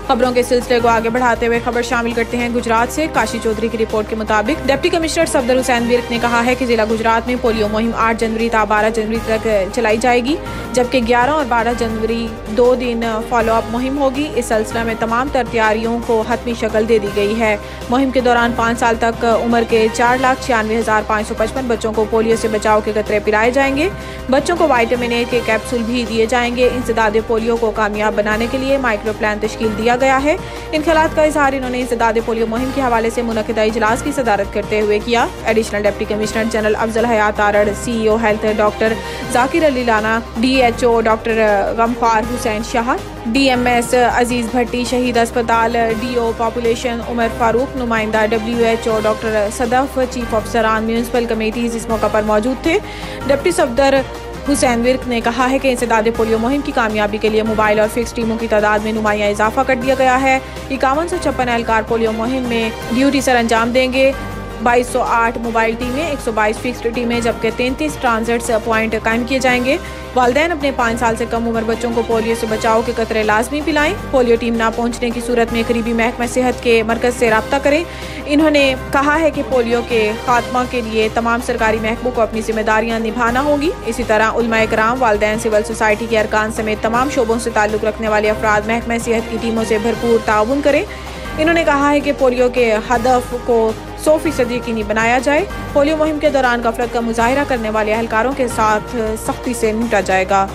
खबरों के सिलसिले को आगे बढ़ाते हुए खबर शामिल करते हैं गुजरात से। काशी चौधरी की रिपोर्ट के मुताबिक डिप्टी कमिश्नर सफदर हुसैन विर्क ने कहा है कि जिला गुजरात में पोलियो मुहिम 8 जनवरी से 12 जनवरी तक चलाई जाएगी, जबकि 11 और 12 जनवरी 2 दिन फॉलोअप मुहिम होगी। इस सिलसिले में तमाम तैयारियों को हतमी शक्ल दे दी गई है। मुहिम के दौरान 5 साल तक उम्र के 4,96,555 बच्चों को पोलियो से बचाव के कतरे पिलाए जाएंगे। बच्चों को विटामिन ए के कैप्सूल भी दिए जाएंगे। इंसदादे पोलियो को कामयाब बनाने के लिए माइक्रो प्लान तश्कील दिया गया है। इन ख्यालात का इजहार इन्होंने इंसदादे पोलियो मुहिम के हवाले से मुनक़िदा इजलास की सदारत करते हुए किया। Additional deputy commissioner general Afzal Hayat आरड़, CEO health doctor Zakir Ali लाना, DHO doctor Ghamkhwar Hussain Shah, DMS Aziz Bhatti, शहीद अस्पताल DO पॉपुलेशन उमर फारूक, नुमाइंदा WHO डॉक्टर सदफ, चीफ अफसरान म्यूनसिपल कमेटीज इस मौका पर मौजूद थे। डिप्टी सफदर हुसैन विर्क ने कहा है कि इंसदादे पोलियो मुहिम की कामयाबी के लिए मोबाइल और फिक्स टीमों की तादाद में नुमायां इजाफा कर दिया गया है। 5156 एहलकार पोलियो मुहिम में ड्यूटी सर अंजाम देंगे। 2208 मोबाइल टीमें, 122 फिक्स्ड टीमें, जबकि 33 ट्रांजिट पॉइंट कायम किए जाएंगे। वालिदैन अपने 5 साल से कम उम्र बच्चों को पोलियो से बचाव के कतरे लाजमी पिलाएं। पोलियो टीम ना पहुंचने की सूरत में करीबी महकमा सेहत के मरकज से रब्ता करें। इन्होंने कहा है कि पोलियो के खात्मा के लिए तमाम सरकारी महकमों को अपनी जिम्मेदारियां निभाना होगी। इसी तरह उलमाए कराम, वालिदैन, सिविल सोसाइटी के अरकान समेत तमाम शोबों से ताल्लुक रखने वाले अफराद महकमा सेहत की टीमों से भरपूर ताउन करें। इन्होंने कहा है कि पोलियो के हदफ को 100% यकीनी बनाया जाए। पोलियो मुहिम के दौरान गफलत का मुजाहिरा करने वाले एहलकारों के साथ सख्ती से निपटा जाएगा।